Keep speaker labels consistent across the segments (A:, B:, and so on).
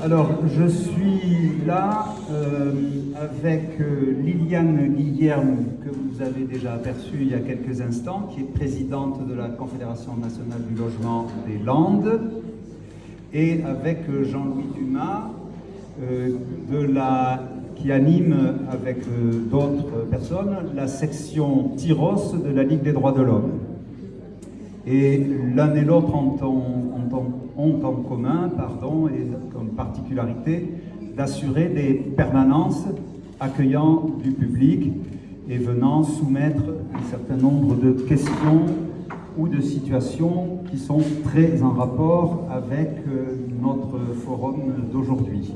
A: Alors, je suis là avec Liliane Guillerme, que vous avez déjà aperçue il y a quelques instants, qui est présidente de la Confédération nationale du logement des Landes, et avec Jean-Louis Dumas, qui anime avec d'autres personnes la section Tyros de la Ligue des droits de l'homme. Et l'un et l'autre ont en commun, et comme particularité, d'assurer des permanences accueillant du public et venant soumettre un certain nombre de questions ou de situations qui sont très en rapport avec notre forum d'aujourd'hui.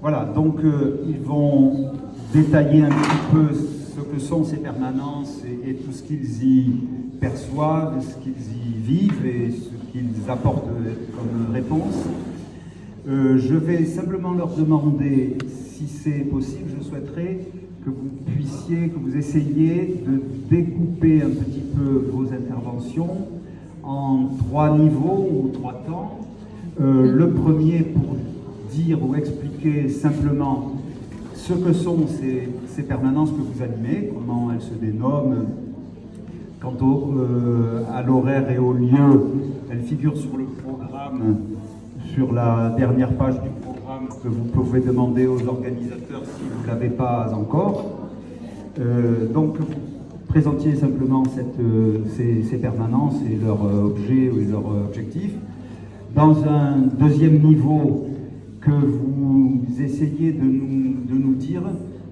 A: Voilà, donc ils vont détailler un petit peu ce que sont ces permanences et tout ce qu'ils y perçoivent, ce qu'ils y vivent et ce qu'ils apportent comme réponse. Je vais simplement leur demander, si c'est possible, je souhaiterais que vous essayiez de découper un petit peu vos interventions en 3 niveaux ou 3 temps. Le premier pour dire ou expliquer simplement ce que sont ces permanences que vous animez, comment elles se dénomment. Quant à l'horaire et au lieu, elles figurent sur le programme, sur la dernière page du programme que vous pouvez demander aux organisateurs si vous ne l'avez pas encore. Donc, vous présentiez simplement ces permanences et leurs objets et leurs objectifs. Dans un deuxième niveau, que vous essayez de nous dire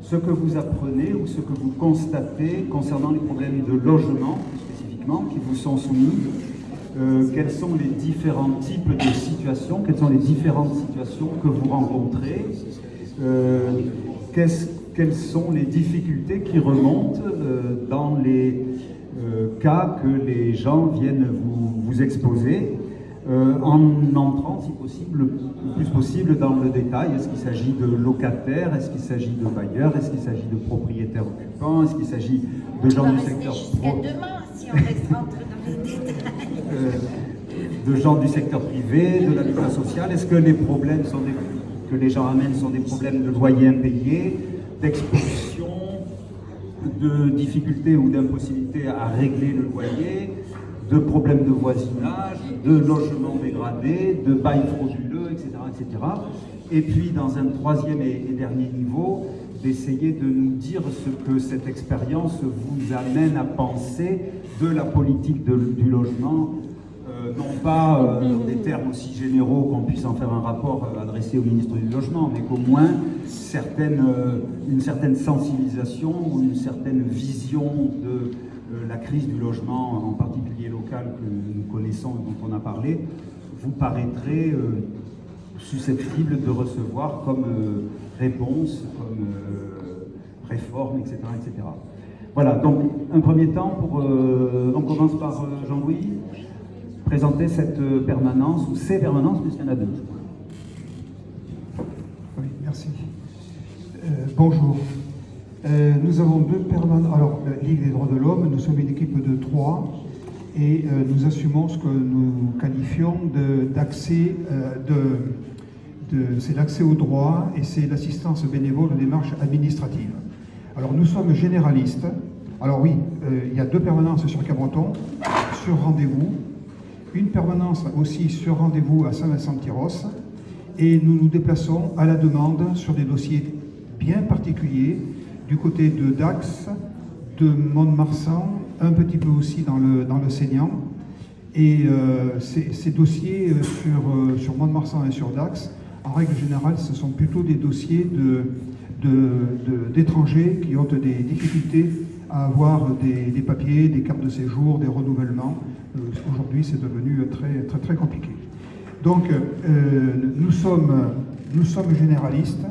A: ce que vous apprenez ou ce que vous constatez concernant les problèmes de logement, spécifiquement, qui vous sont soumis. Quels sont les différents types de situations, quelles sont les différentes situations que vous rencontrez, quelles sont les difficultés qui remontent dans les cas que les gens viennent vous exposer, en entrant, si possible, le plus possible dans le détail. Est-ce qu'il s'agit de locataires, est-ce qu'il s'agit de bailleurs, est-ce qu'il s'agit de propriétaires occupants, est-ce qu'il s'agit de gens du secteur
B: jusqu'à demain, si on reste rentre dans les détails.
A: De gens du secteur privé, de l'habitat social. Est-ce que les problèmes que les gens amènent sont des problèmes de loyer impayé, d'expulsion, de difficultés ou d'impossibilité à régler le loyer, de problèmes de voisinage, de logements dégradés, de bail frauduleux, etc., etc. Et puis, dans un troisième et dernier niveau, d'essayer de nous dire ce que cette expérience vous amène à penser de la politique du logement, non pas dans des termes aussi généraux qu'on puisse en faire un rapport adressé au ministre du Logement, mais qu'au moins une certaine sensibilisation ou une certaine vision de la crise du logement, en particulier local, que nous connaissons et dont on a parlé, vous paraîtrait susceptible de recevoir comme réponse, comme réforme, etc., etc. Voilà, donc un premier temps, on commence par Jean-Louis, présenter cette permanence, ou ces permanences, puisqu'il y en a 2.
C: Oui, merci. Bonjour. Nous avons 2 permanences. Alors, la Ligue des droits de l'homme, nous sommes une équipe de 3 et nous assumons ce que nous qualifions d'accès, c'est l'accès au droit et c'est l'assistance bénévole aux démarches administratives. Alors, nous sommes généralistes. Alors oui, il y a 2 permanences sur Cabreton, sur rendez-vous, une permanence aussi sur rendez-vous à Saint-Vincent-de-Tyros, et nous nous déplaçons à la demande sur des dossiers bien particuliers, du côté de Dax, de Mont-de-Marsan, un petit peu aussi dans le Sénian. Et ces dossiers sur Mont-de-Marsan et sur Dax, en règle générale, ce sont plutôt des dossiers d'étrangers qui ont des difficultés à avoir des papiers, des cartes de séjour, des renouvellements. Aujourd'hui, c'est devenu très, très, très compliqué. Donc, nous sommes généralistes.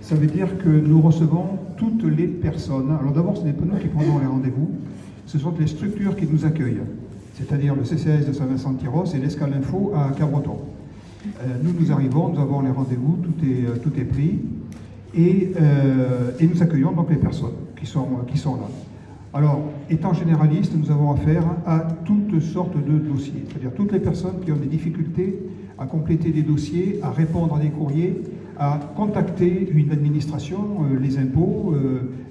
C: Ça veut dire que nous recevons toutes les personnes. Alors d'abord, ce n'est pas nous qui prenons les rendez-vous, ce sont les structures qui nous accueillent, c'est-à-dire le CCAS de Saint-Vincent-de-Tyros et l'Escale Info à Cabreton. Nous arrivons, nous avons les rendez-vous, tout est pris, et nous accueillons donc les personnes qui sont là. Alors, étant généraliste, nous avons affaire à toutes sortes de dossiers, c'est-à-dire toutes les personnes qui ont des difficultés à compléter des dossiers, à répondre à des courriers, à contacter une administration, les impôts,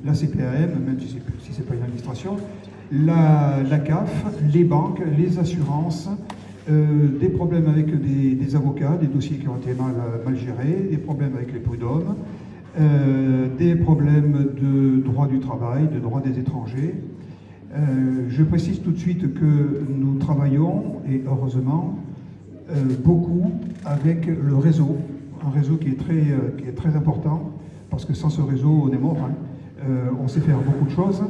C: la CPAM, même si ce n'est pas une administration, la CAF, les banques, les assurances, des problèmes avec des avocats, des dossiers qui ont été mal gérés, des problèmes avec les prud'hommes, des problèmes de droit du travail, de droit des étrangers. Je précise tout de suite que nous travaillons, et heureusement, beaucoup avec le réseau, un réseau qui est très important, parce que sans ce réseau, on est mort. Hein. On sait faire beaucoup de choses,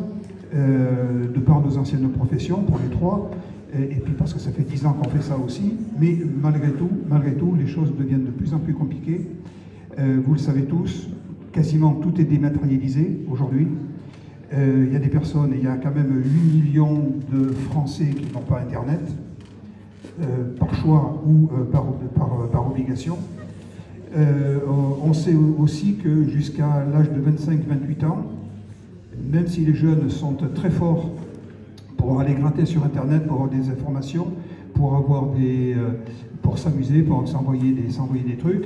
C: de par nos anciennes professions, pour les trois, et puis parce que ça fait 10 ans qu'on fait ça aussi, mais malgré tout, les choses deviennent de plus en plus compliquées. Vous le savez tous, quasiment tout est dématérialisé aujourd'hui. Il y a des personnes, il y a quand même 8 millions de Français qui n'ont pas Internet, par choix ou par obligation. On sait aussi que jusqu'à l'âge de 25-28 ans, même si les jeunes sont très forts pour aller gratter sur Internet, pour avoir des informations, pour s'amuser, pour s'envoyer des trucs,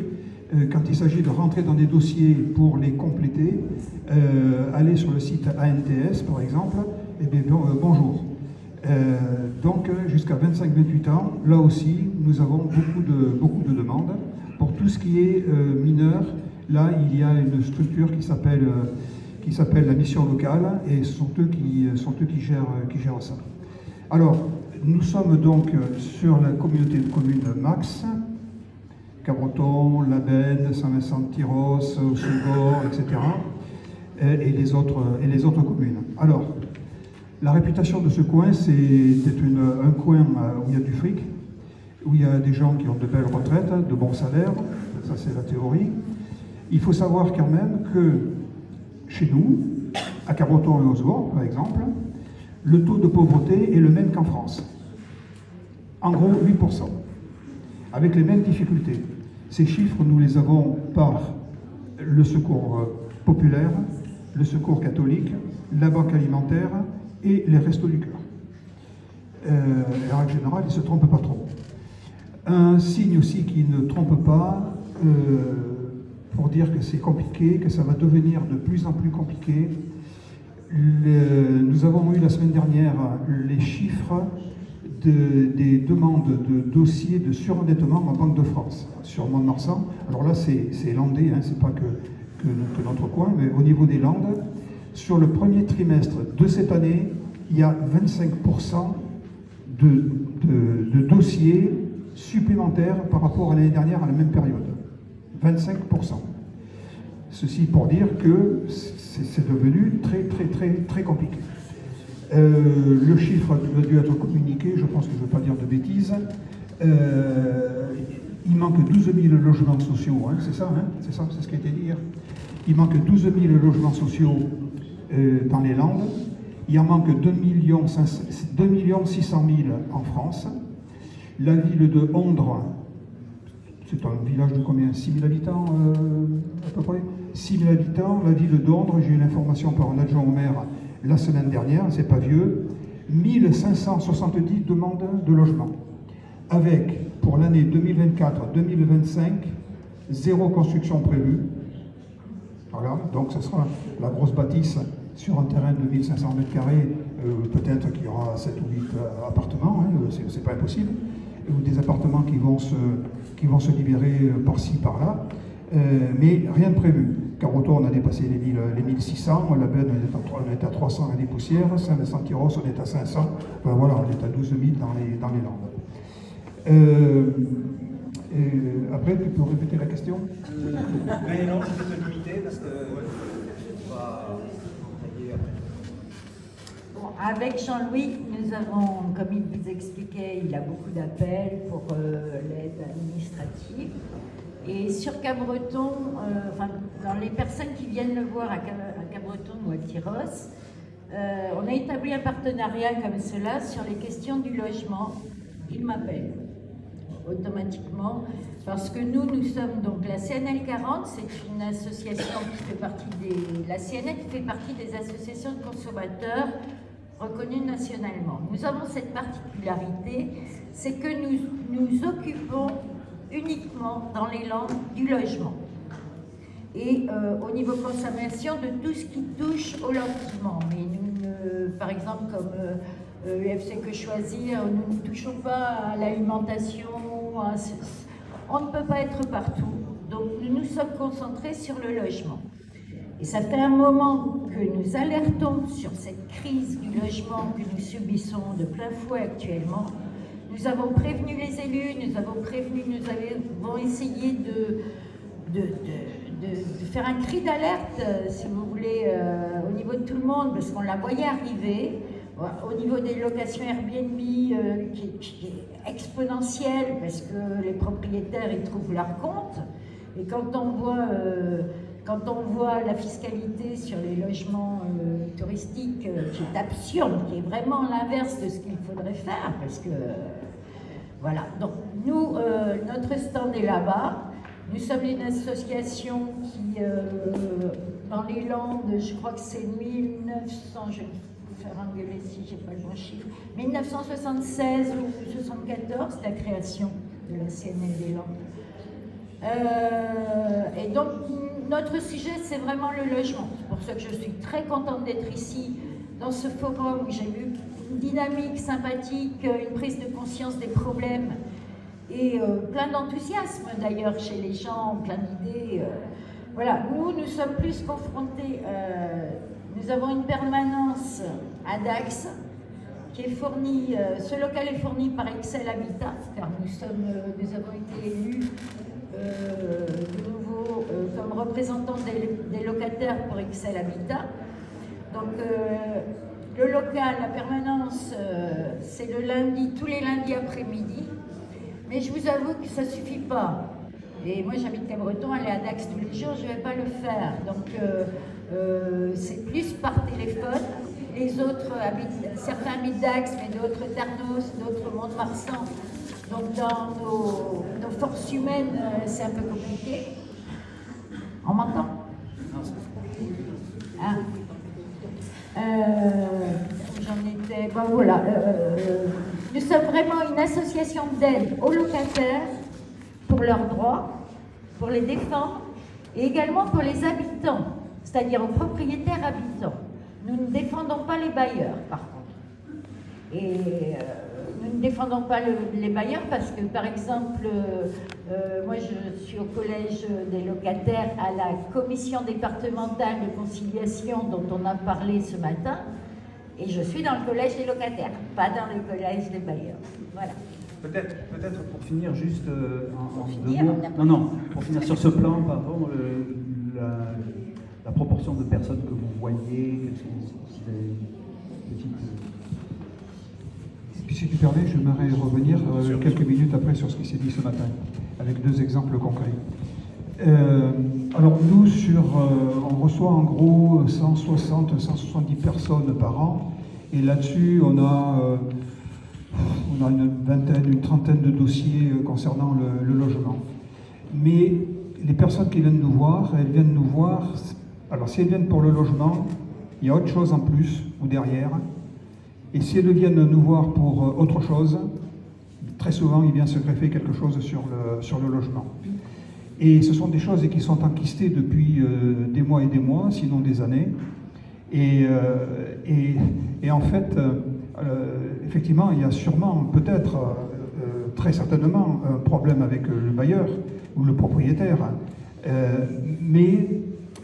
C: quand il s'agit de rentrer dans des dossiers pour les compléter, aller sur le site ANTS par exemple, eh bien bonjour. Donc jusqu'à 25-28 ans, là aussi, nous avons beaucoup de demandes. Pour tout ce qui est mineur, là il y a une structure qui s'appelle la mission locale, et ce sont eux qui gèrent ça. Alors, nous sommes donc sur la communauté de communes Max, Cabreton, Labenne, Saint-Vincent-de-Tyros, Hossegor, etc. Et les autres communes. Alors, la réputation de ce coin, c'est un coin où il y a du fric, où il y a des gens qui ont de belles retraites, de bons salaires, ça c'est la théorie. Il faut savoir quand même que chez nous, à Cabreton et Hossegor par exemple, le taux de pauvreté est le même qu'en France. En gros, 8%, avec les mêmes difficultés. Ces chiffres, nous les avons par le secours populaire, le secours catholique, la banque alimentaire et les restos du cœur. En règle générale, ils ne se trompent pas trop. Un signe aussi qui ne trompe pas, pour dire que c'est compliqué, que ça va devenir de plus en plus compliqué. Nous avons eu la semaine dernière les chiffres des demandes de dossiers de surendettement en Banque de France, sur Mont-de-Marsan. Alors là, c'est landais, hein, c'est pas que notre coin, mais au niveau des Landes, sur le premier trimestre de cette année, il y a 25% de dossiers supplémentaires par rapport à l'année dernière à la même période. 25%. Ceci pour dire que c'est devenu très compliqué. Le chiffre a dû être communiqué, je pense que je ne veux pas dire de bêtises. Il manque 12 000 logements sociaux, hein, c'est ça, c'est ce qui a été dit hier. Il manque 12 000 logements sociaux dans les Landes. Il en manque 2 600 000 en France. La ville de Ondres, c'est un village de combien? 6 000 habitants à peu près? 6 000 habitants, la ville d'Ondres, j'ai eu l'information par un adjoint au maire la semaine dernière, c'est pas vieux, 1570 demandes de logement. Avec, pour l'année 2024-2025, 0 construction prévue. Voilà, donc ce sera la grosse bâtisse sur un terrain de 1500 mètres carrés, peut-être qu'il y aura 7 ou 8 appartements, hein, c'est pas impossible, ou des appartements qui vont se libérer par-ci, par-là, mais rien de prévu. Cabreton, on a dépassé les 1600, Labenne, on est à 300 et des poussières, Saint-Vincent-de-Tyros, on est à 500, ben voilà, on est à 12 000 dans les Landes. Après, tu peux répéter la question?
A: Mais non, je vais te limiter parce que...
B: Bon, avec Jean-Louis, nous avons, comme il vous expliquait, il a beaucoup d'appels pour l'aide administrative. Et sur Cabreton, dans les personnes qui viennent le voir à Cabreton ou à Tyros, on a établi un partenariat comme cela sur les questions du logement. Il m'appelle automatiquement parce que nous sommes donc la CNL 40, c'est une association qui fait partie la CNL fait partie des associations de consommateurs reconnues nationalement. Nous avons cette particularité, c'est que nous occupons uniquement dans l'élan du logement. Et au niveau consommation, de tout ce qui touche au logement. Mais nous, par exemple, comme l'UFC Que Choisir, nous ne touchons pas à l'alimentation, on ne peut pas être partout. Donc nous nous sommes concentrés sur le logement. Et ça fait un moment que nous alertons sur cette crise du logement que nous subissons de plein fouet actuellement. Nous avons prévenu les élus, nous avons essayé de faire un cri d'alerte, si vous voulez, au niveau de tout le monde, parce qu'on la voyait arriver, au niveau des locations Airbnb, qui est exponentielle, parce que les propriétaires, ils trouvent leur compte. Et quand on voit la fiscalité sur les logements touristiques qui est absurde, qui est vraiment l'inverse de ce qu'il faudrait faire, parce que voilà. Donc nous, notre stand est là-bas. Nous sommes une association qui, dans les Landes, je crois que c'est 1900, je vais vous faire engueuler si j'ai pas le bon chiffre, 1976 ou 74, la création de la CNL des Landes. Et donc, notre sujet, c'est vraiment le logement. C'est pour ça que je suis très contente d'être ici, dans ce forum où j'ai vu une dynamique sympathique, une prise de conscience des problèmes et plein d'enthousiasme d'ailleurs chez les gens, plein d'idées. Voilà, nous sommes plus confrontés, nous avons une permanence à Dax qui est fournie, ce local est fourni par Excel Habitat, car nous avons été élus de nouveau comme représentants des locataires pour Excel Habitat. Donc le local, la permanence, c'est le lundi, tous les lundis après-midi. Mais je vous avoue que ça ne suffit pas. Et moi j'habite Cabreton, aller à Dax tous les jours, je ne vais pas le faire. Donc c'est plus par téléphone. Les autres habitent, certains habitent Dax, mais d'autres Darnos, d'autres Mont-de-Marsan. Donc dans nos forces humaines, c'est un peu compliqué. On m'entend? Hein? J'en étais... Bon voilà. Nous sommes vraiment une association d'aide aux locataires pour leurs droits, pour les défendre, et également pour les habitants, c'est-à-dire aux propriétaires habitants. Nous ne défendons pas les bailleurs, par contre. Et nous ne défendons pas les bailleurs parce que, par exemple, moi je suis au collège des locataires à la commission départementale de conciliation dont on a parlé ce matin, et je suis dans le collège des locataires, pas dans le collège des bailleurs. Voilà.
A: Peut-être pour finir juste en deux mots. Non, pour finir sur ce plan, pardon, la proportion de personnes que vous voyez,
C: si tu permets, je m'aimerais revenir quelques minutes après sur ce qui s'est dit ce matin, avec deux exemples concrets. Alors nous, on reçoit en gros 160-170 personnes par an, et là-dessus on a une vingtaine, une trentaine de dossiers concernant le logement. Mais les personnes qui viennent nous voir, alors si elles viennent pour le logement, il y a autre chose en plus ou derrière. Et si elles viennent nous voir pour autre chose, très souvent il vient se greffer quelque chose sur le logement. Et ce sont des choses qui sont enquistées depuis des mois et des mois, sinon des années. Et en fait, effectivement, il y a sûrement, peut-être, très certainement, un problème avec le bailleur ou le propriétaire. Mais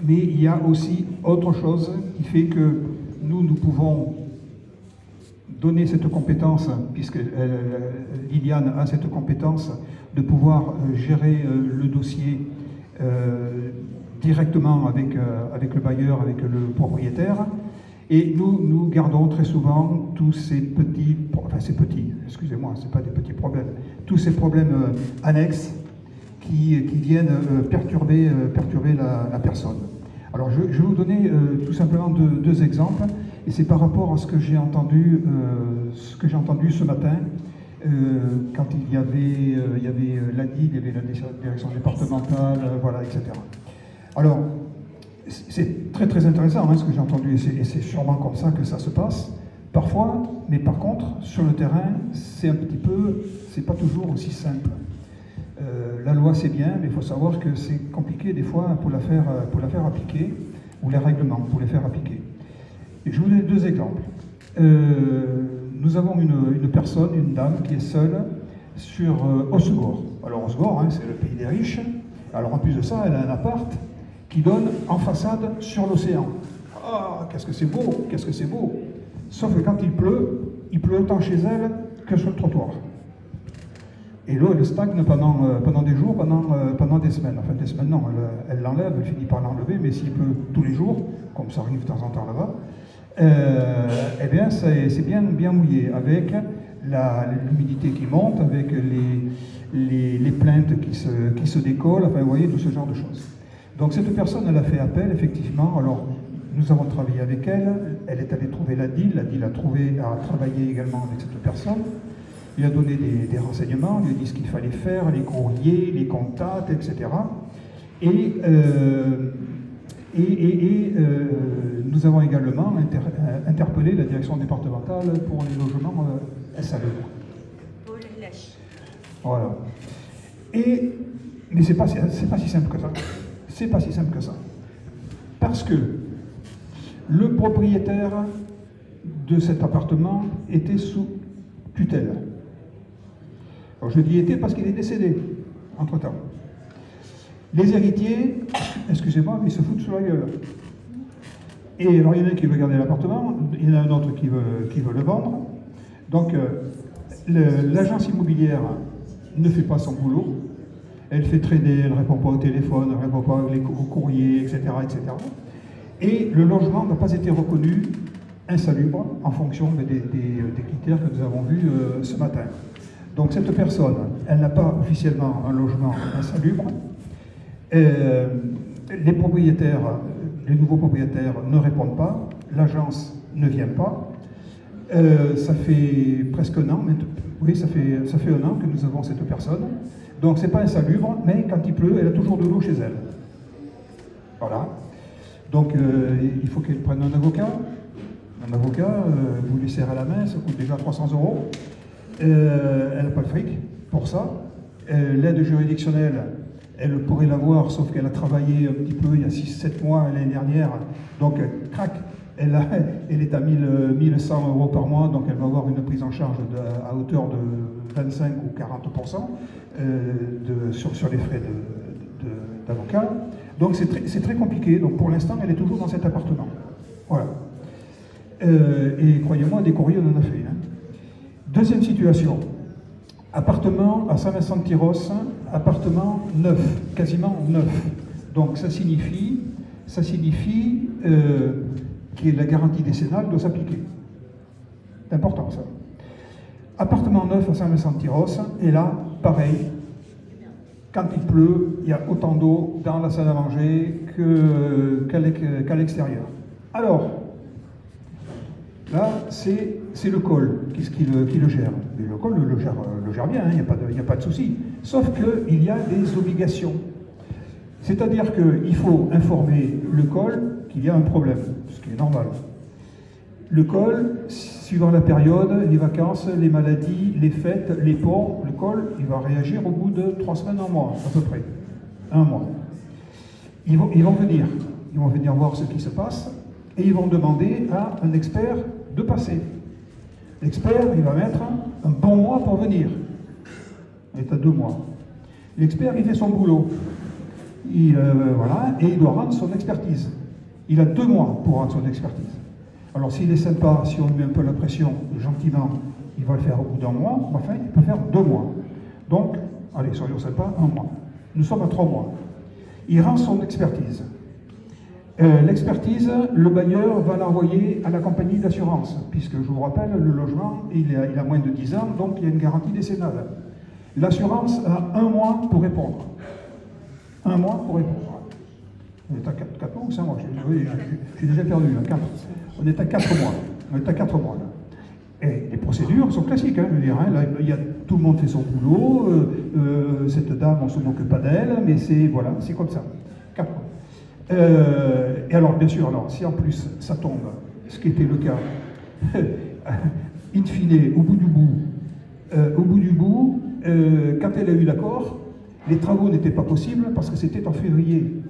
C: il y a aussi autre chose qui fait que nous pouvons donner cette compétence, puisque Liliane a cette compétence de pouvoir gérer le dossier directement avec le bailleur, avec le propriétaire. Et nous gardons très souvent tous ces petits, excusez-moi, c'est pas des petits problèmes, tous ces problèmes annexes qui viennent perturber la personne. Alors je vais vous donner tout simplement deux exemples, et c'est par rapport à ce que j'ai entendu ce matin, quand il y avait l'ADI, il y avait la direction départementale, voilà, etc. Alors, c'est très très intéressant ce que j'ai entendu, et c'est sûrement comme ça que ça se passe, parfois, mais par contre, sur le terrain, c'est pas toujours aussi simple. La loi c'est bien, mais il faut savoir que c'est compliqué des fois pour la faire appliquer, ou les règlements pour les faire appliquer. Et je vous donne 2 exemples. Nous avons une personne, une dame qui est seule sur Osgore. Alors Osgore, c'est le pays des riches. Alors en plus de ça, elle a un appart qui donne en façade sur l'océan. Ah, qu'est-ce que c'est beau, qu'est-ce que c'est beau. Sauf que quand il pleut autant chez elle que sur le trottoir. Et l'eau, elle stagne pendant des jours, pendant des semaines. Enfin, des semaines, non, elle l'enlève, elle finit par l'enlever, mais s'il pleut tous les jours, comme ça arrive de temps en temps là-bas, eh bien, c'est bien mouillé, avec l'humidité qui monte, avec les plaintes qui se décollent, enfin, vous voyez, tout ce genre de choses. Donc, cette personne, elle a fait appel, effectivement. Alors, nous avons travaillé avec elle, elle est allée trouver la DIL a travaillé également avec cette personne. Il a donné des renseignements, il a dit ce qu'il fallait faire, les courriers, les contacts, etc. Et nous avons également interpellé la direction départementale pour les logements insalubres. Voilà. Mais c'est pas si simple que ça. C'est pas si simple que ça. Parce que le propriétaire de cet appartement était sous tutelle. Alors je dis était parce qu'il est décédé, entre-temps. Les héritiers, excusez-moi, mais ils se foutent sur la gueule. Et alors il y en a un qui veut garder l'appartement, il y en a un autre qui veut le vendre. Donc l'agence immobilière ne fait pas son boulot. Elle fait trader, elle ne répond pas au téléphone, elle ne répond pas au courrier, etc., etc. Et le logement n'a pas été reconnu insalubre en fonction des critères que nous avons vus ce matin. Donc cette personne, elle n'a pas officiellement un logement insalubre. Les nouveaux propriétaires ne répondent pas, l'agence ne vient pas. Ça fait presque un an, oui, ça fait un an que nous avons cette personne. Donc c'est pas insalubre, mais quand il pleut, elle a toujours de l'eau chez elle. Voilà. Donc il faut qu'elle prenne un avocat. Un avocat, vous lui serrez la main, ça coûte déjà 300 €. Elle n'a pas le fric pour ça. L'aide juridictionnelle, elle pourrait l'avoir, sauf qu'elle a travaillé un petit peu il y a 6-7 mois l'année dernière. Donc, crac, elle est à 1100 € par mois, donc elle va avoir une prise en charge à hauteur de 25 ou 40% sur les frais d'avocat. Donc c'est très compliqué. Donc pour l'instant, elle est toujours dans cet appartement. Voilà. Et croyez-moi, des courriers, on en a fait. Deuxième situation. Appartement à Saint-Vincent-de-Tyrosse, appartement neuf, quasiment neuf. Donc ça signifie que la garantie décennale doit s'appliquer. C'est important ça. Appartement neuf à Saint-Vincent-de-Tyrosse, et là, pareil, quand il pleut, il y a autant d'eau dans la salle à manger qu'à l'extérieur. Alors, là, c'est le col qui le gère. Mais le col le gère bien, il n'y a pas de souci. Sauf qu'il y a des obligations. C'est-à-dire qu'il faut informer le col qu'il y a un problème, ce qui est normal. Le col, suivant la période, les vacances, les maladies, les fêtes, les ponts, le col, il va réagir au bout de 3 semaines, 1 mois, à peu près. 1 mois. Ils vont venir voir ce qui se passe, et ils vont demander à un expert de passer. L'expert, il va mettre un bon mois pour venir. Il est à 2 mois. L'expert, il fait son boulot. Voilà, et il doit rendre son expertise. Il a 2 mois pour rendre son expertise. Alors s'il est sympa, si on lui met un peu la pression, gentiment, il va le faire au bout d'1 mois, enfin, il peut faire 2 mois. Donc, allez, soyons sympas, 1 mois. Nous sommes à 3 mois. Il rend son expertise. L'expertise, le bailleur va l'envoyer à la compagnie d'assurance, puisque je vous rappelle, le logement, il a moins de 10 ans, donc il y a une garantie décennale. L'assurance a 1 mois pour répondre. 1 mois pour répondre. On est à 4 mois ou 5 mois? J'ai déjà perdu, 4. On est à 4 mois. On est à 4 mois, là. Et les procédures sont classiques, je veux dire. Là, tout le monde fait son boulot, cette dame, on ne se moque pas d'elle, mais c'est comme ça. 4 mois. Et alors, bien sûr, si en plus ça tombe, ce qui était le cas, in fine, au bout du bout, quand elle a eu l'accord, Les travaux n'étaient pas possibles parce que c'était en février.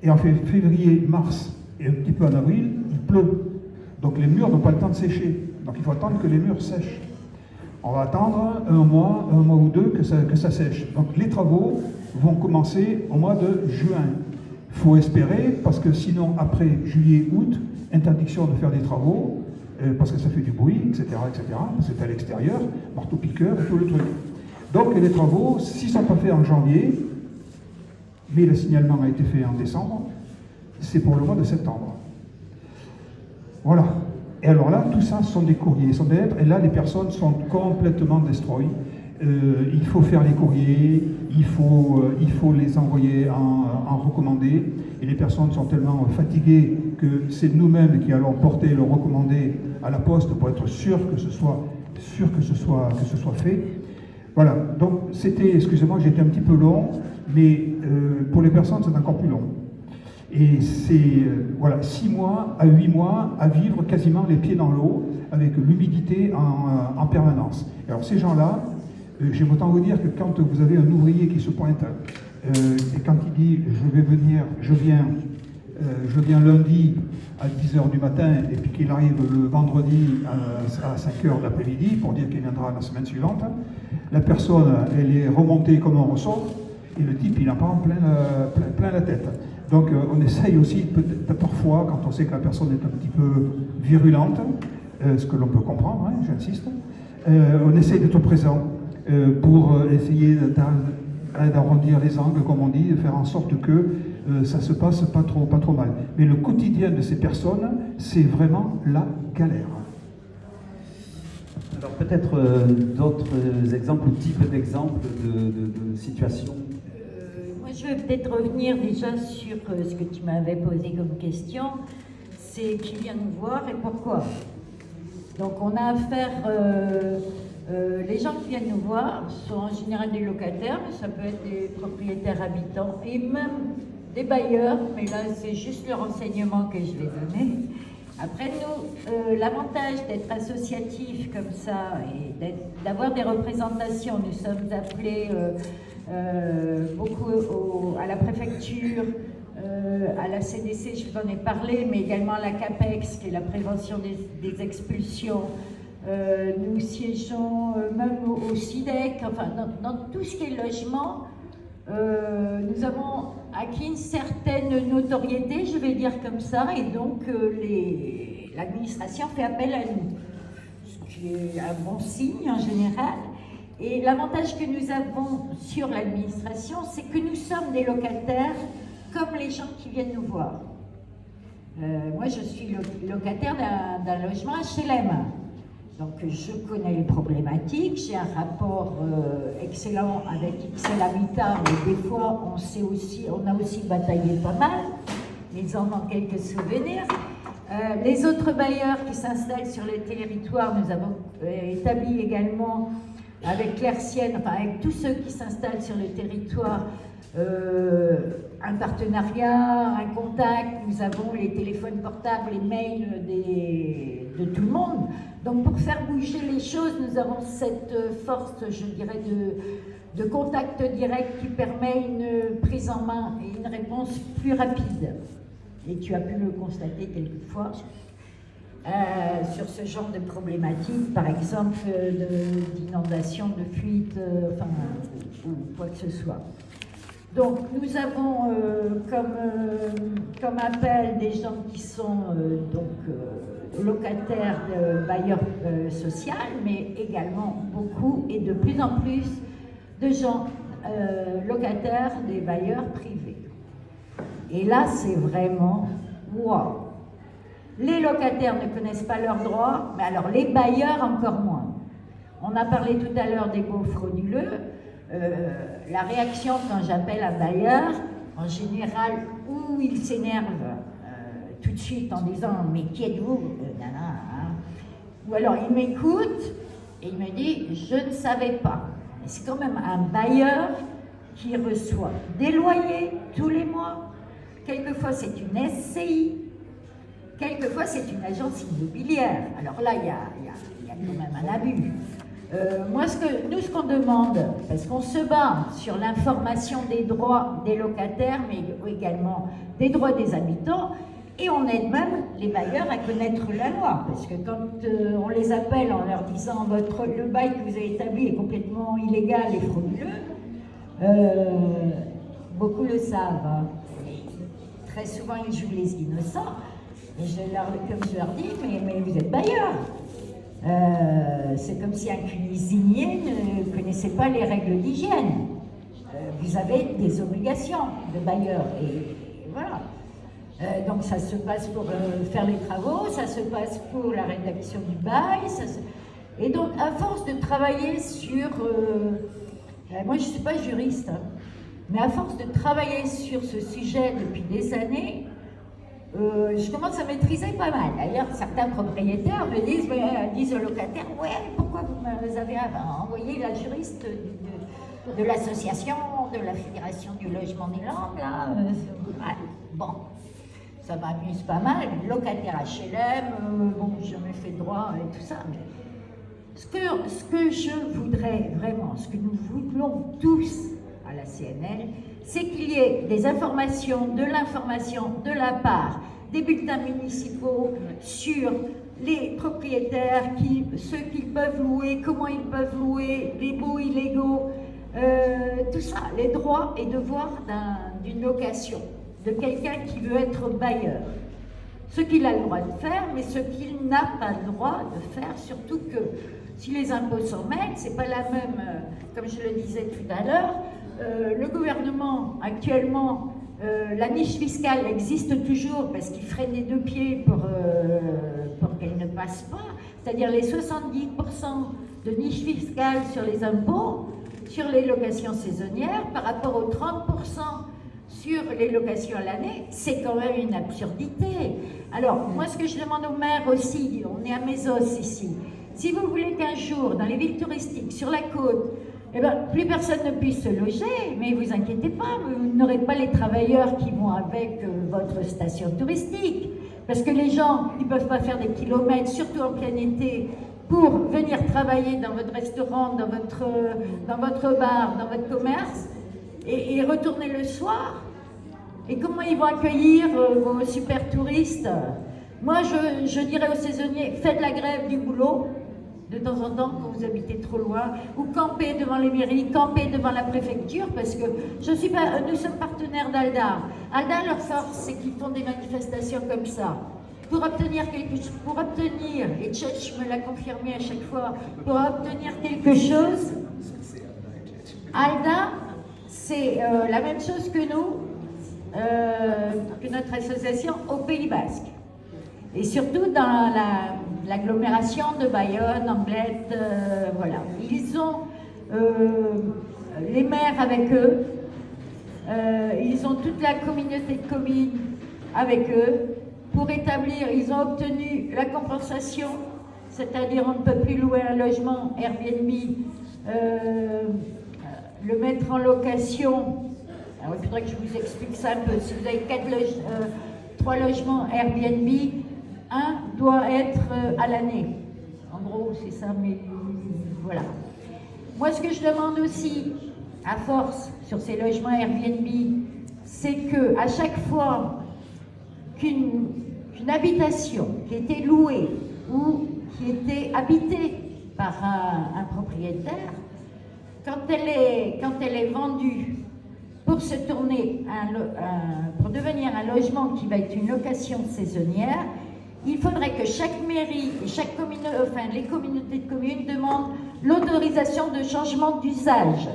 C: Et en février, mars et un petit peu en avril, il pleut. Donc les murs n'ont pas le temps de sécher. Donc il faut attendre que les murs sèchent. On va attendre un mois ou deux que ça sèche. Donc les travaux vont commencer au mois de juin. Il faut espérer, parce que sinon, après juillet, août, interdiction de faire des travaux, parce que ça fait du bruit, etc., parce que c'est à l'extérieur, marteau-piqueur et tout le truc. Donc les travaux, s'ils ne sont pas faits en janvier, mais le signalement a été fait en décembre, c'est pour le mois de septembre. Voilà. Et alors là, tout ça, ce sont des courriers, ce sont des lettres, et là, les personnes sont complètement destroy. Il faut faire les courriers, il faut les envoyer en recommandé, et les personnes sont tellement fatiguées que c'est nous-mêmes qui allons porter le recommandé à la poste pour être sûr que ce soit fait. Voilà, donc c'était, excusez-moi, j'étais un petit peu long, mais pour les personnes, c'est encore plus long. Et c'est, voilà, 6 mois à 8 mois à vivre quasiment les pieds dans l'eau, avec l'humidité en permanence. Alors ces gens-là, j'aime autant vous dire que quand vous avez un ouvrier qui se pointe, et quand il dit je viens lundi à 10h du matin, et puis qu'il arrive le vendredi à 5h de l'après-midi, pour dire qu'il viendra la semaine suivante, la personne, elle est remontée comme un ressort, et le type, il en prend plein la tête. Donc on essaye aussi, parfois, quand on sait que la personne est un petit peu virulente, ce que l'on peut comprendre, hein, j'insiste, on essaye d'être présent pour essayer d'arrondir les angles, comme on dit, de faire en sorte que ça se passe pas trop mal. Mais le quotidien de ces personnes, c'est vraiment la galère.
A: Alors peut-être d'autres exemples ou types d'exemples de situations.
B: Moi, je vais peut-être revenir déjà sur ce que tu m'avais posé comme question. C'est qui vient nous voir et pourquoi. Donc on a affaire, les gens qui viennent nous voir sont en général des locataires, mais ça peut être des propriétaires habitants et même des bailleurs, mais là c'est juste le renseignement que je vais donner. Après nous, l'avantage d'être associatif comme ça et d'avoir des représentations, nous sommes appelés beaucoup à la préfecture, à la CDC, je vous en ai parlé, mais également à la CAPEX, qui est la prévention des expulsions. Nous siégeons même au SIDEC, enfin dans tout ce qui est logement. Nous avons acquis une certaine notoriété, je vais dire comme ça, et donc l'administration fait appel à nous, ce qui est un bon signe en général. Et l'avantage que nous avons sur l'administration, c'est que nous sommes des locataires comme les gens qui viennent nous voir. Moi, je suis locataire d'un logement HLM. Donc, je connais les problématiques, j'ai un rapport excellent avec XL Habitat, mais des fois, on a aussi bataillé pas mal. Ils en ont quelques souvenirs. Les autres bailleurs qui s'installent sur les territoires, nous avons établi également avec Claircienne, enfin avec tous ceux qui s'installent sur le territoire, un partenariat, un contact. Nous avons les téléphones portables, les mails de tout le monde. Donc pour faire bouger les choses, nous avons cette force, je dirais, de contact direct qui permet une prise en main et une réponse plus rapide. Et tu as pu le constater quelquefois. Sur ce genre de problématiques, par exemple d'inondation, de fuite, ou quoi que ce soit. Donc nous avons comme appel des gens qui sont locataires de bailleurs sociaux, mais également beaucoup et de plus en plus de gens locataires des bailleurs privés. Et là, c'est vraiment wow. Les locataires ne connaissent pas leurs droits, mais alors les bailleurs encore moins. On a parlé tout à l'heure des baux frauduleux. La réaction quand j'appelle un bailleur, en général, où il s'énerve tout de suite en disant « mais qui êtes-vous » Ou alors il m'écoute et il me dit « je ne savais pas ». C'est quand même un bailleur qui reçoit des loyers tous les mois. Quelquefois c'est une SCI. Quelquefois, c'est une agence immobilière. Alors là, il y a quand même un abus. Moi, ce qu'on demande, parce qu'on se bat sur l'information des droits des locataires, mais également des droits des habitants, et on aide même les bailleurs à connaître la loi, parce que quand on les appelle en leur disant le bail que vous avez établi est complètement illégal et frauduleux, beaucoup le savent. Hein. Très souvent, ils jouent les innocents, et comme je leur dis, mais vous êtes bailleurs. C'est comme si un cuisinier ne connaissait pas les règles d'hygiène. Vous avez des obligations de bailleur, et voilà. Donc ça se passe pour faire les travaux, ça se passe pour la rédaction du bail, et donc à force de travailler sur... moi je ne suis pas juriste, hein, mais à force de travailler sur ce sujet depuis des années, je commence à maîtriser pas mal. D'ailleurs, certains propriétaires me disent aux locataires, ouais, pourquoi vous avez envoyé la juriste de l'association, de la Fédération du logement des Landes, là bon, ça m'amuse pas mal. Locataire HLM, bon, j'ai jamais fait de droit et tout ça, mais ce que je voudrais vraiment, ce que nous voulons tous à la CNL, c'est qu'il y ait des informations, de l'information de la part des bulletins municipaux sur les propriétaires, ceux qu'ils peuvent louer, comment ils peuvent louer, les baux illégaux, tout ça, les droits et devoirs d'une location, de quelqu'un qui veut être bailleur. Ce qu'il a le droit de faire, mais ce qu'il n'a pas le droit de faire, surtout que si les impôts s'en mêlent, c'est pas la même, comme je le disais tout à l'heure, le gouvernement, actuellement, la niche fiscale existe toujours parce qu'il freine des deux pieds pour qu'elle ne passe pas, c'est-à-dire les 70% de niche fiscale sur les impôts, sur les locations saisonnières, par rapport aux 30% sur les locations à l'année, c'est quand même une absurdité. Alors, moi, ce que je demande aux maires aussi, on est à Mésos ici, si vous voulez qu'un jour, dans les villes touristiques, sur la côte, eh ben, plus personne ne puisse se loger, mais vous inquiétez pas, vous n'aurez pas les travailleurs qui vont avec votre station touristique, parce que les gens, ils ne peuvent pas faire des kilomètres, surtout en plein été, pour venir travailler dans votre restaurant, dans votre bar, dans votre commerce, et retourner le soir. Et comment ils vont accueillir vos super touristes? Moi, je dirais aux saisonniers, faites la grève du boulot, de temps en temps, quand vous habitez trop loin, ou campez devant les mairies, campez devant la préfecture, parce que nous sommes partenaires d'ALDA. ALDA, leur force, c'est qu'ils font des manifestations comme ça. Pour obtenir, et Tchetch me l'a confirmé à chaque fois, pour obtenir quelque chose, ALDA, c'est la même chose que nous, que notre association au Pays Basque. Et surtout dans l'agglomération de Bayonne, Anglet, voilà. Ils ont les maires avec eux, ils ont toute la communauté de communes avec eux pour établir, ils ont obtenu la compensation, c'est-à-dire on ne peut plus louer un logement Airbnb, le mettre en location. Alors il faudrait que je vous explique ça un peu. Si vous avez 3 logements Airbnb, un doit être à l'année. En gros, c'est ça, mais voilà. Moi, ce que je demande aussi, à force, sur ces logements Airbnb, c'est que à chaque fois qu'une habitation qui était louée ou qui était habitée par un propriétaire, quand elle est vendue pour se tourner, pour devenir un logement qui va être une location saisonnière, il faudrait que chaque mairie et les communautés de communes demandent l'autorisation de changement d'usage.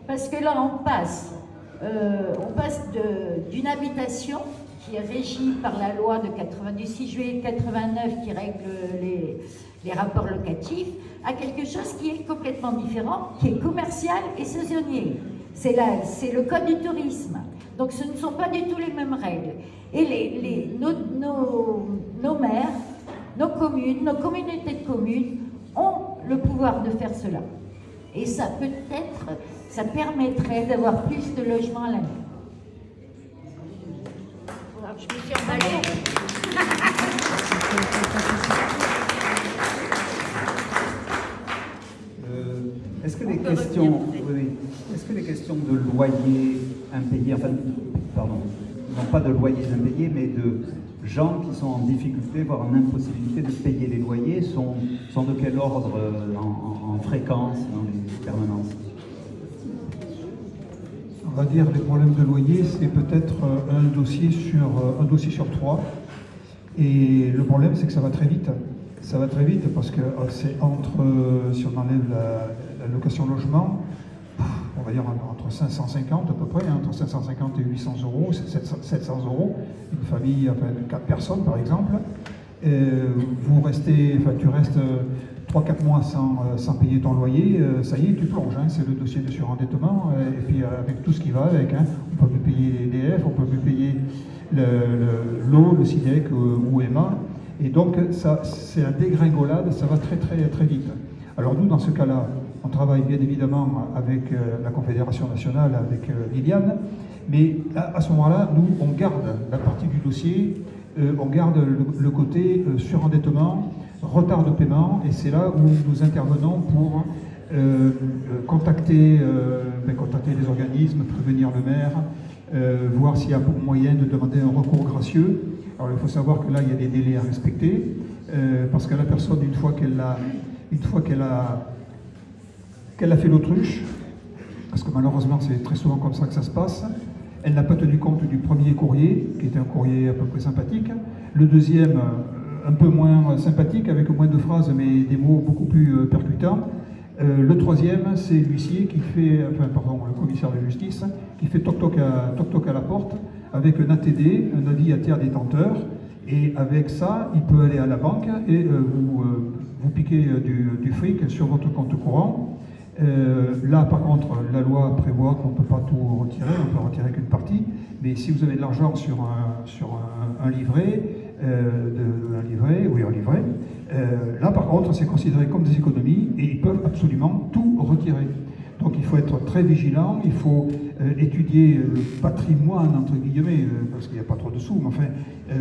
B: Parce que là, on passe d'une habitation qui est régie par la loi du 6 juillet 89 qui règle les rapports locatifs, à quelque chose qui est complètement différent, qui est commercial et saisonnier. C'est le code du tourisme. Donc ce ne sont pas du tout les mêmes règles. Et nos maires, nos communes, nos communautés de communes ont le pouvoir de faire cela. Et ça permettrait d'avoir plus de logements à l'année. Voilà, je me suis emballée.
A: les questions, est-ce que les questions de loyer impayés, enfin, pardon, non pas de loyers impayés, mais de gens qui sont en difficulté, voire en impossibilité de payer les loyers, sont de quel ordre en fréquence dans les permanences?
C: On va dire les problèmes de loyer, c'est peut-être un dossier sur 3. Et le problème, c'est que ça va très vite. Ça va très vite parce que c'est si on enlève la location logement, on va dire entre 550 à peu près, entre 550 et 800 euros, 700 euros, une famille, enfin 4 personnes par exemple. Tu restes 3-4 mois sans payer ton loyer, ça y est, tu plonges, hein, c'est le dossier de surendettement, et puis avec tout ce qui va avec, hein, on ne peut plus payer les DF, on ne peut plus payer l'eau, le SIDEC ou EMA, et donc ça, c'est un dégringolade, ça va très très très vite. Alors nous, dans ce cas-là, on travaille bien évidemment avec la Confédération nationale, avec Liliane, mais à ce moment-là, nous, on garde la partie du dossier, on garde le côté surendettement, retard de paiement, et c'est là où nous intervenons pour contacter les organismes, prévenir le maire, voir s'il y a moyen de demander un recours gracieux. Alors il faut savoir que là, il y a des délais à respecter, parce que la personne, une fois qu'elle a fait l'autruche, parce que malheureusement c'est très souvent comme ça que ça se passe, elle n'a pas tenu compte du premier courrier, qui était un courrier à peu près sympathique, le deuxième un peu moins sympathique, avec moins de phrases mais des mots beaucoup plus percutants. Le troisième, c'est l'huissier qui fait, le commissaire de justice, qui fait toc-toc à la porte, avec un ATD, un avis à tiers détenteur, et avec ça, il peut aller à la banque et vous piquer du fric sur votre compte courant. Là, par contre, la loi prévoit qu'on ne peut pas tout retirer, on peut retirer qu'une partie, mais si vous avez de l'argent sur un livret, là, par contre, c'est considéré comme des économies et ils peuvent absolument tout retirer. Donc il faut être très vigilant, il faut étudier le patrimoine, entre guillemets, parce qu'il n'y a pas trop de sous, mais enfin,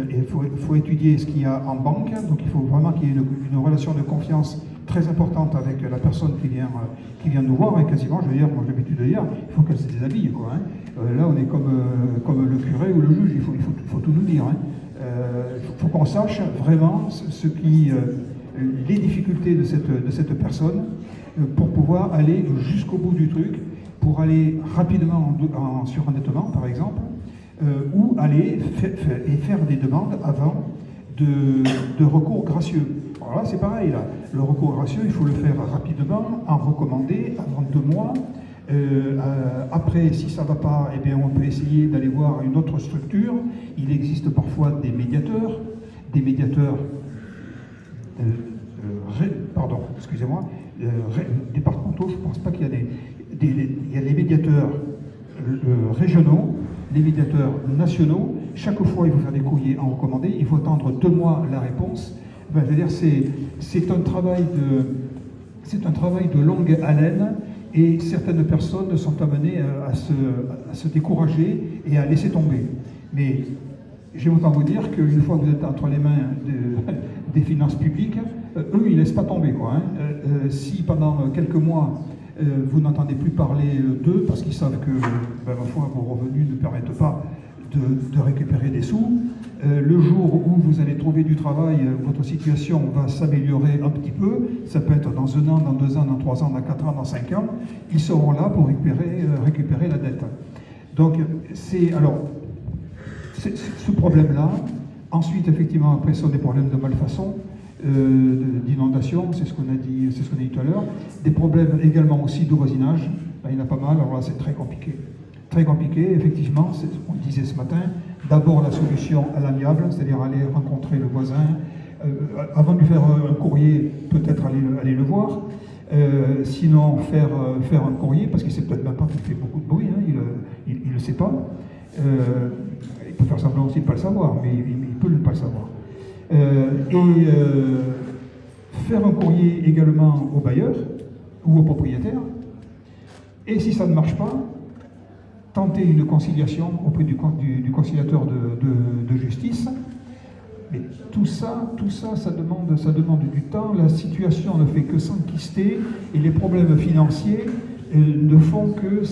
C: il faut étudier ce qu'il y a en banque, donc il faut vraiment qu'il y ait une relation de confiance très importante avec la personne qui vient nous voir, et quasiment, je veux dire, moi j'ai l'habitude de dire, il faut qu'elle se déshabille, quoi. Hein. Là, on est comme le curé ou le juge, il faut tout nous dire. Hein. Il faut qu'on sache vraiment les difficultés de cette personne pour pouvoir aller jusqu'au bout du truc, pour aller rapidement en surendettement, par exemple, ou aller faire des demandes avant de recours gracieux. Alors là, c'est pareil, là. Le recours gracieux, il faut le faire rapidement, en recommandé, avant 2 mois. Après, si ça ne va pas, eh bien, on peut essayer d'aller voir une autre structure. Il existe parfois des médiateurs départementaux, je ne pense pas qu'il y a il y a les médiateurs régionaux, les médiateurs nationaux. Chaque fois, il faut faire des courriers en recommandé, il faut attendre 2 mois la réponse. Enfin, je veux dire, c'est un travail de longue haleine, et certaines personnes sont amenées à se décourager et à laisser tomber. Mais j'ai autant vous dire qu'une fois que vous êtes entre les mains des finances publiques, eux, ils ne laissent pas tomber, quoi. Hein. Si pendant quelques mois, vous n'entendez plus parler d'eux, parce qu'ils savent que, ma foi, vos revenus ne permettent pas de récupérer des sous, le jour où vous allez trouver du travail, votre situation va s'améliorer un petit peu, ça peut être dans 1 an, dans 2 ans, dans 3 ans, dans 4 ans, dans 5 ans, ils seront là pour récupérer la dette. Donc, ce problème-là. Ensuite, effectivement, après, ce sont des problèmes de malfaçon, d'inondation, c'est ce qu'on a dit tout à l'heure. Des problèmes également aussi de voisinage. Là, il y en a pas mal. Alors là, c'est très compliqué. Très compliqué, effectivement. On le disait ce matin. D'abord, la solution à l'amiable, c'est-à-dire aller rencontrer le voisin. Avant de lui faire un courrier, peut-être aller le voir. Sinon, faire un courrier, parce qu'il ne sait peut-être même pas qu'il fait beaucoup de bruit. Hein, il ne le sait pas. Il peut faire semblant aussi de ne pas le savoir, mais il peut ne pas le savoir. Faire un courrier également au bailleur ou au propriétaire. Et si ça ne marche pas, tenter une conciliation auprès du conciliateur de justice. Mais tout ça, ça demande du temps. La situation ne fait que s'enquister et les problèmes financiers ne font que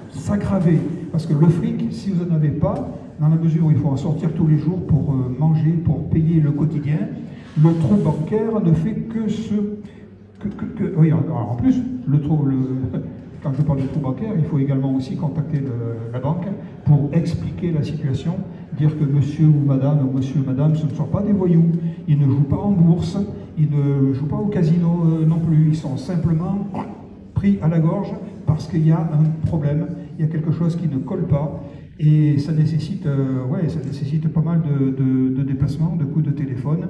C: s'aggraver. Parce que le fric, si vous n'en avez pas, dans la mesure où il faut en sortir tous les jours pour manger, pour payer le quotidien, le trou bancaire ne fait que oui, alors en plus, quand je parle de trou bancaire, il faut également aussi contacter la banque pour expliquer la situation, dire que monsieur ou madame, ce ne sont pas des voyous, ils ne jouent pas en bourse, ils ne jouent pas au casino non plus, ils sont simplement pris à la gorge parce qu'il y a un problème, il y a quelque chose qui ne colle pas, et ça nécessite pas mal de déplacements, de coups de téléphone,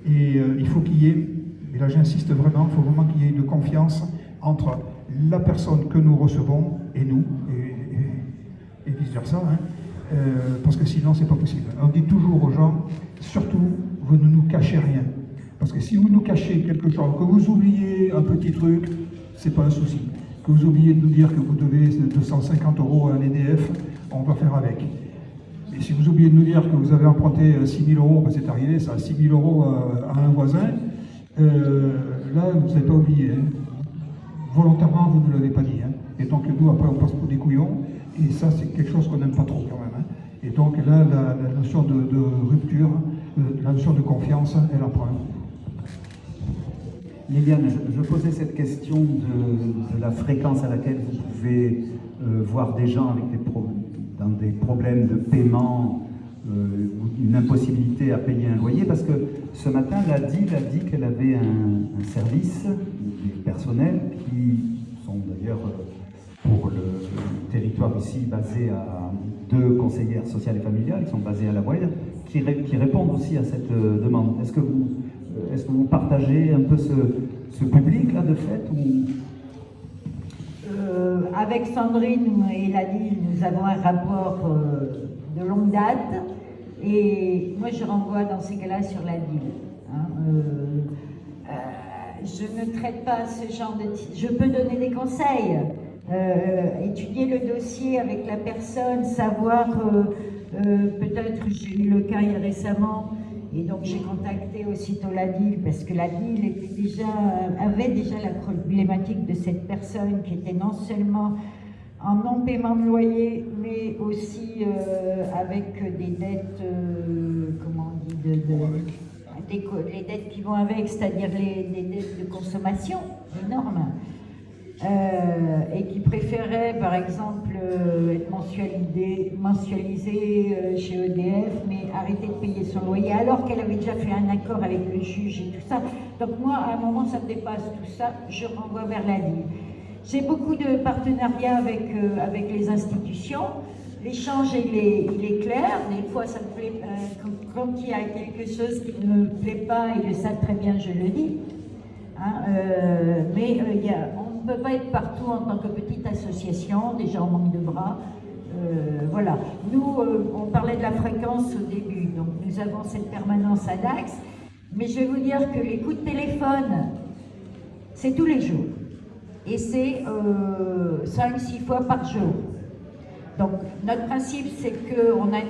C: et il faut qu'il y ait, et là j'insiste vraiment, il faut vraiment qu'il y ait de confiance entre la personne que nous recevons et nous, et vice-versa, hein, parce que sinon c'est pas possible. On dit toujours aux gens, surtout, vous ne nous cachez rien. Parce que si vous nous cachez quelque chose, que vous oubliez un petit truc, c'est pas un souci. Que vous oubliez de nous dire que vous devez 250 € à un EDF, on va faire avec. Et si vous oubliez de nous dire que vous avez emprunté 6 000 €, ben c'est arrivé, ça, 6 000 € à un voisin, là, vous n'avez pas oublié. Hein. Volontairement, vous ne l'avez pas dit. Hein. Et donc, nous, après, on passe pour des couillons, et ça, c'est quelque chose qu'on n'aime pas trop, quand même. Hein. Et donc, là, la notion de rupture, la notion de confiance, elle emprunte.
A: Liliane, je posais cette question de la fréquence à laquelle vous pouvez voir des gens avec dans des problèmes de paiement, une impossibilité à payer un loyer, parce que ce matin, la DIL a dit qu'elle avait un service, des personnels qui sont d'ailleurs pour le territoire ici basé à 2 conseillères sociales et familiales, qui sont basées à la Boëlle, qui répondent aussi à cette demande. Est-ce que vous partagez un peu ce public-là de fait ou...
B: Avec Sandrine et la DIL, nous avons un rapport de longue date et moi je renvoie dans ces cas-là sur la DIL. Hein. Je ne traite pas ce genre de... Je peux donner des conseils, étudier le dossier avec la personne, savoir, peut-être j'ai eu le cas récemment, et donc j'ai contacté aussitôt la DIL, parce que la DIL avait déjà la problématique de cette personne qui était non seulement en non-paiement de loyer, mais aussi avec des dettes, comment on dit, les dettes qui vont avec, c'est-à-dire des dettes de consommation énormes, et qui préférait par exemple être mensualisée chez EDF, mais arrêter de payer son loyer, alors qu'elle avait déjà fait un accord avec le juge et tout ça. Donc moi, à un moment, ça me dépasse tout ça, je renvoie vers la DIL. J'ai beaucoup de partenariats avec les institutions. L'échange, il est clair. Des fois, ça me plaît, quand il y a quelque chose qui ne me plaît pas, ils le savent très bien, je le dis. Hein, mais on ne peut pas être partout en tant que petite association, déjà on manque de bras. Voilà. Nous, on parlait de la fréquence au début, donc nous avons cette permanence à Dax, mais je vais vous dire que les coups de téléphone, c'est tous les jours. Et c'est 5-6 fois par jour. Donc notre principe, c'est qu'on a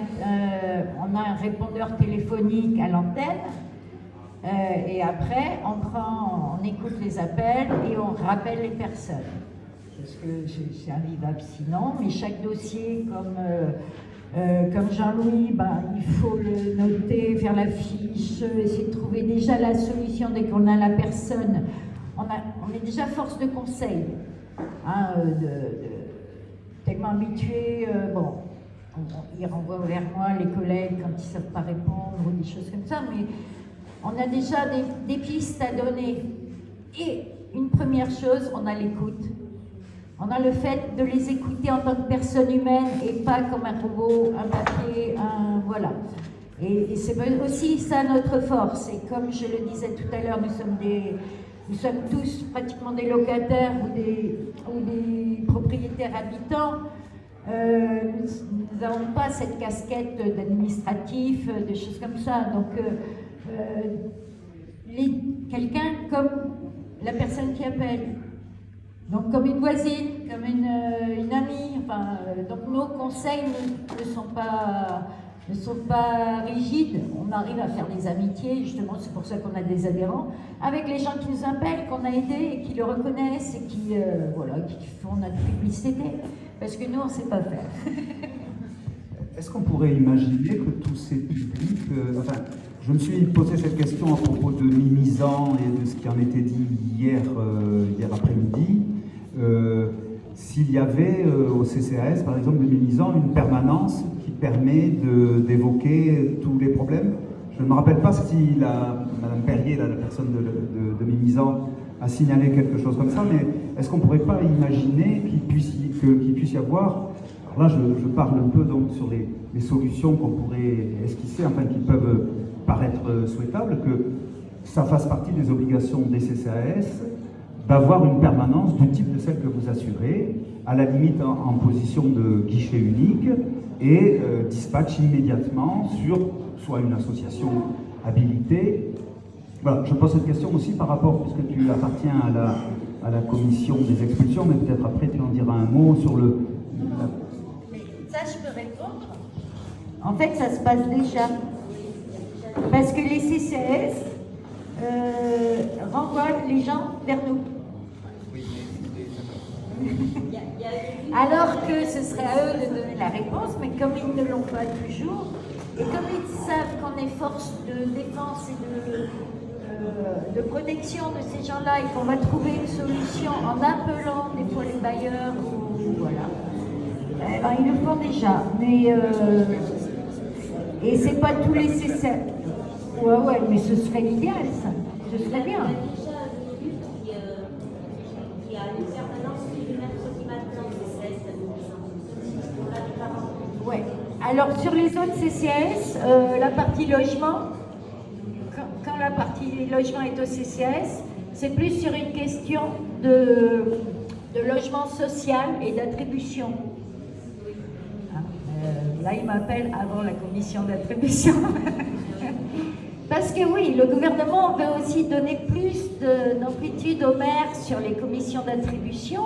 B: un répondeur téléphonique à l'antenne, et après on écoute les appels et on rappelle les personnes. Parce que c'est invivable sinon, mais chaque dossier, comme Jean-Louis, il faut le noter, faire la fiche, essayer de trouver déjà la solution dès qu'on a la personne. On est déjà force de conseil, hein, tellement habitué, ils renvoient vers moi les collègues quand ils ne savent pas répondre ou des choses comme ça, mais on a déjà des pistes à donner. Et une première chose, on a l'écoute. On a le fait de les écouter en tant que personne humaine et pas comme un robot, un papier, voilà. Et c'est aussi ça notre force. Et comme je le disais tout à l'heure, nous sommes tous pratiquement des locataires ou des propriétaires habitants. Nous n'avons pas cette casquette d'administratif, de choses comme ça. Donc, quelqu'un comme la personne qui appelle, donc comme une voisine, comme une amie. Donc nos conseils ne sont pas ne sont pas rigides. On arrive à faire des amitiés, justement, c'est pour ça qu'on a des adhérents, avec les gens qui nous appellent, qu'on a aidés et qui le reconnaissent et qui, qui font notre publicité. Parce que nous, on ne sait pas faire.
A: Est-ce qu'on pourrait imaginer que tous ces publics... je me suis posé cette question à propos de Mimizan et de ce qui en était dit hier après-midi. S'il y avait au CCAS, par exemple, de Mimizan, une permanence qui permet d'évoquer tous les problèmes. Je ne me rappelle pas si Madame Perrier, la personne de Mimizan, a signalé quelque chose comme ça, mais est-ce qu'on ne pourrait pas imaginer qu'il puisse y avoir... Alors là, je parle un peu donc sur les solutions qu'on pourrait esquisser, enfin qui peuvent paraître souhaitables, que ça fasse partie des obligations des CCAS d'avoir une permanence du type de celle que vous assurez, à la limite en position de guichet unique, et dispatch immédiatement sur soit une association habilitée. Voilà, je pose cette question aussi par rapport, puisque tu appartiens à la commission des expulsions, mais peut-être après tu en diras un mot sur le...
B: Ça, je peux répondre. En fait, ça se passe déjà. Parce que les CCAS renvoient les gens vers nous. Alors que ce serait à eux de donner la réponse, mais comme ils ne l'ont pas toujours, et comme ils savent qu'on est force de défense et de protection de ces gens-là, et qu'on va trouver une solution en appelant des fois les bailleurs, ou voilà. Eh ben, ils le font déjà, mais et c'est pas tous les CCAS. Ouais, mais ce serait l'idéal, ça. Ce serait bien. Ouais. Alors sur les autres CCAS, la partie logement, quand la partie logement est au CCAS, c'est plus sur une question de logement social et d'attribution. Là, il m'appelle avant la commission d'attribution. Parce que oui, le gouvernement veut aussi donner plus d'amplitude aux maires sur les commissions d'attribution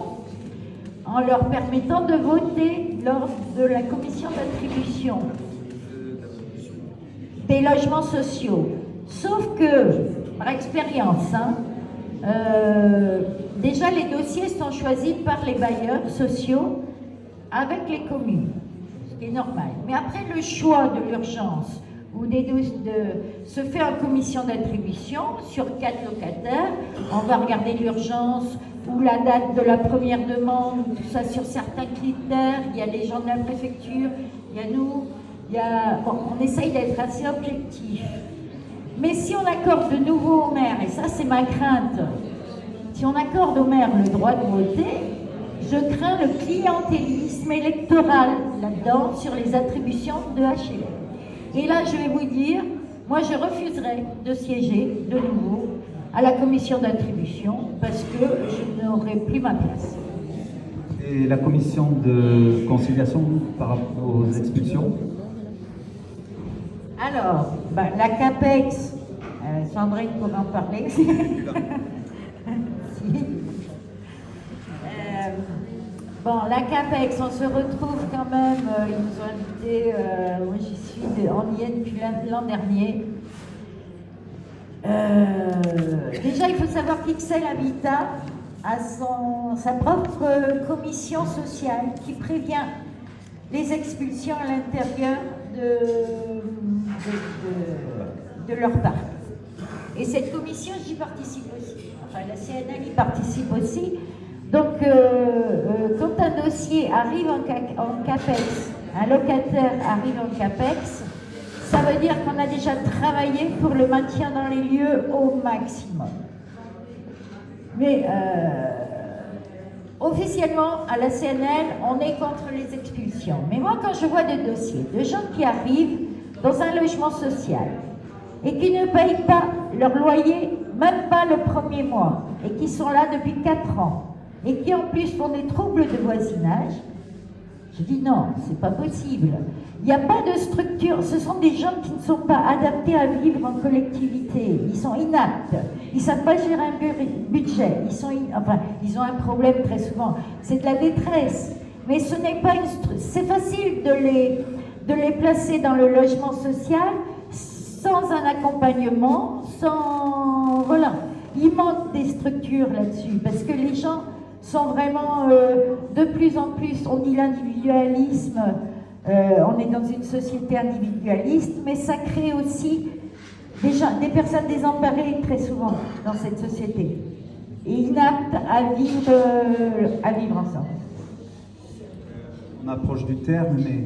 B: en leur permettant de voter lors de la commission d'attribution des logements sociaux. Sauf que, par expérience, déjà les dossiers sont choisis par les bailleurs sociaux avec les communes. C'est normal. Mais après le choix de l'urgence ou se fait en commission d'attribution sur 4 locataires, on va regarder l'urgence ou la date de la première demande, tout ça sur certains critères. Il y a les gens de la préfecture, il y a nous, on essaye d'être assez objectif. Mais si on accorde de nouveau au maire, et ça c'est ma crainte, si on accorde au maire le droit de voter, je crains le clientélisme électoral là-dedans sur les attributions de HLM. Et là, je vais vous dire, moi je refuserai de siéger de nouveau à la commission d'attribution parce que je n'aurai plus ma place.
A: Et la commission de conciliation par rapport aux expulsions?
B: Alors, la CAPEX, Sandrine pourra en parler. Si. La CAPEX, on se retrouve quand même, ils nous ont invités, moi j'y suis, on y est depuis l'an dernier. Déjà, il faut savoir qu'Ixelles Habitat a sa propre commission sociale qui prévient les expulsions à l'intérieur de leur parc. Et cette commission, j'y participe aussi. Enfin, la CNL y participe aussi. Donc, quand un dossier arrive en CAPEX, un locataire arrive en CAPEX, ça veut dire qu'on a déjà travaillé pour le maintien dans les lieux au maximum. Mais officiellement, à la CNL, on est contre les expulsions. Mais moi, quand je vois des dossiers de gens qui arrivent dans un logement social et qui ne payent pas leur loyer, même pas le premier mois, et qui sont là depuis 4 ans, et qui en plus font des troubles de voisinage, je dis non, c'est pas possible. Il n'y a pas de structure, ce sont des gens qui ne sont pas adaptés à vivre en collectivité, ils sont inaptes, ils ne savent pas gérer un budget, ils ont un problème très souvent, c'est de la détresse, mais ce n'est pas c'est facile de les placer dans le logement social sans un accompagnement, sans... Voilà. Il manque des structures là-dessus, parce que les gens sont vraiment de plus en plus, on dit l'individualisme, on est dans une société individualiste, mais ça crée aussi des personnes désemparées très souvent dans cette société, et inaptes à vivre ensemble.
A: On approche du terme, mais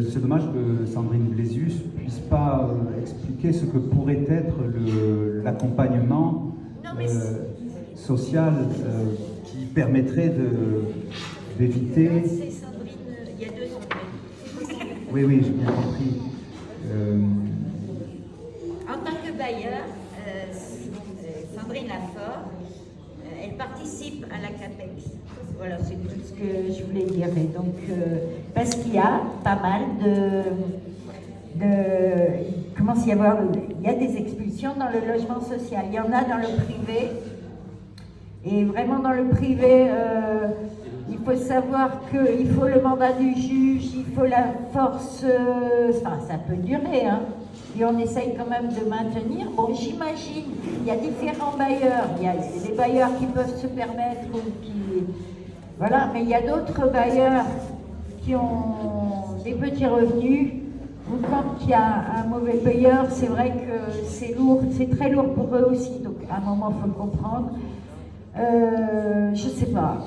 A: c'est dommage que Sandrine Blézius ne puisse pas expliquer ce que pourrait être l'accompagnement social qui permettrait d'éviter...
B: C'est Sandrine, il y a 2 ans.
A: Oui, j'ai bien compris.
B: En tant que bailleur, Sandrine Lafort, elle participe à la CAPEX. Voilà, c'est tout ce que je voulais dire. Et donc, parce qu'il y a pas mal il commence à y avoir, il y a des expulsions dans le logement social. Il y en a dans le privé. Et vraiment dans le privé, il faut savoir qu'il faut le mandat du juge, il faut la force, enfin ça peut durer, hein. Et on essaye quand même de maintenir. Bon, j'imagine, il y a différents bailleurs, il y a des bailleurs qui peuvent se permettre ou qui... Voilà, mais il y a d'autres bailleurs qui ont des petits revenus, ou quand il y a un mauvais payeur, c'est vrai que c'est lourd, c'est très lourd pour eux aussi, donc à un moment il faut le comprendre. Je sais pas,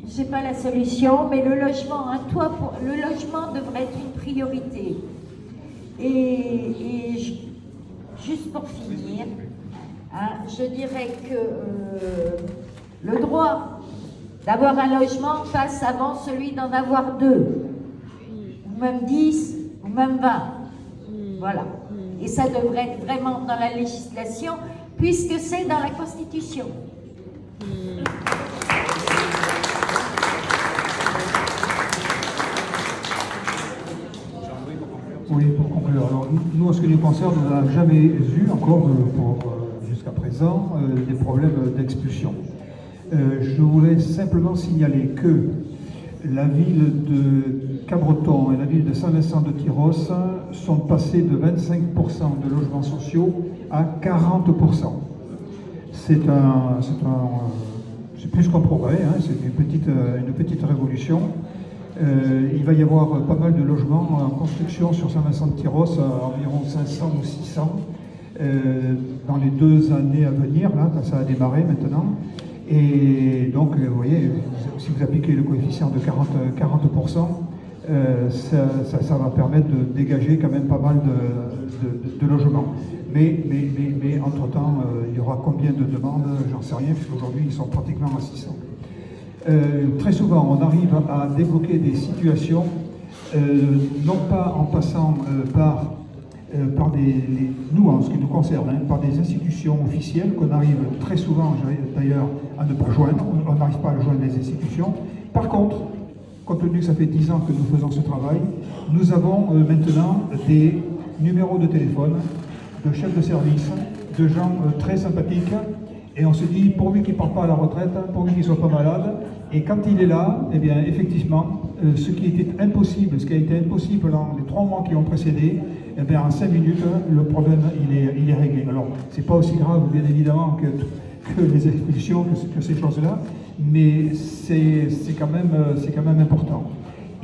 B: j'ai pas la solution, mais le logement, le logement devrait être une priorité. Et juste pour finir, hein, je dirais que le droit d'avoir un logement passe avant celui d'en avoir 2, ou même 10, ou même 20. Voilà. Et ça devrait être vraiment dans la législation, puisque c'est dans la Constitution.
C: Oui, pour conclure. Alors, nous, en ce qui nous concerne, on n'a jamais eu encore, jusqu'à présent, des problèmes d'expulsion. Je voudrais simplement signaler que la ville de Cabreton et la ville de Saint-Vincent-de-Tyros sont passées de 25% de logements sociaux à 40%. C'est plus qu'un progrès, hein, c'est une petite révolution. Il va y avoir pas mal de logements en construction sur Saint-Vincent-de-Tyros, environ 500 ou 600, dans les 2 années à venir. Là, ça a démarré maintenant. Et donc, vous voyez, si vous appliquez le coefficient de 40%, ça va permettre de dégager quand même pas mal de logements. Mais entre-temps, il y aura combien de demandes? J'en sais rien, puisqu'aujourd'hui, ils sont pratiquement à 600. Très souvent, on arrive à débloquer des situations, non pas en passant par nous, en ce qui nous concerne, hein, par des institutions officielles qu'on arrive très souvent, d'ailleurs, à ne pas joindre. On n'arrive pas à joindre les institutions. Par contre, compte tenu que ça fait 10 ans que nous faisons ce travail, nous avons maintenant des numéros de téléphone de chefs de service, de gens très sympathiques. Et on se dit, pourvu qu'il ne parte pas à la retraite, pourvu qu'il ne soit pas malade, et quand il est là, eh bien, effectivement, ce qui a été impossible dans les 3 mois qui ont précédé, eh bien, en 5 minutes, le problème, il est réglé. Alors, c'est pas aussi grave, bien évidemment, que les expulsions, que ces choses-là, mais c'est quand même important.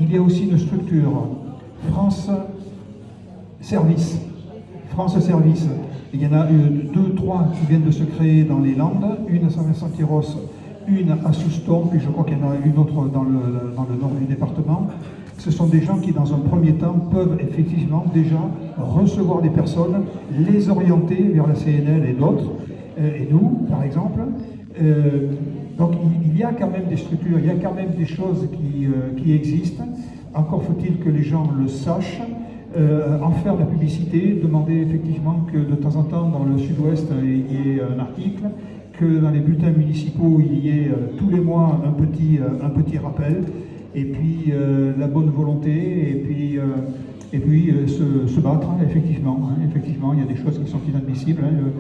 C: Il y a aussi une structure, France Service. Il y en a 2, 3 qui viennent de se créer dans les Landes, une à Saint-Vincent-Tyros, une à Souston, puis je crois qu'il y en a une autre dans le nord du département. Ce sont des gens qui, dans un premier temps, peuvent effectivement déjà recevoir des personnes, les orienter vers la CNL et d'autres, et nous, par exemple. Donc il y a quand même des structures, il y a quand même des choses qui existent. Encore faut-il que les gens le sachent. En faire de la publicité, demander effectivement que de temps en temps dans le sud-ouest il y ait un article, que dans les bulletins municipaux il y ait tous les mois un petit rappel, et puis la bonne volonté, et puis se battre, hein, effectivement, il y a des choses qui sont inadmissibles, hein,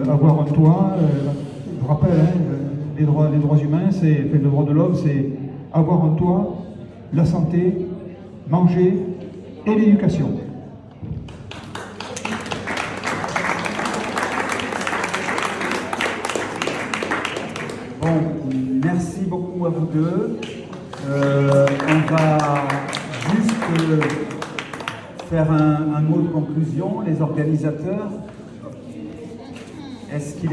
C: avoir un toit, je rappelle, hein, les droits humains, le droit de l'homme, c'est avoir un toit, la santé, manger, et l'éducation.
A: Bon, merci beaucoup à vous deux. On va juste faire un mot de conclusion. Les organisateurs, est-ce qu'il est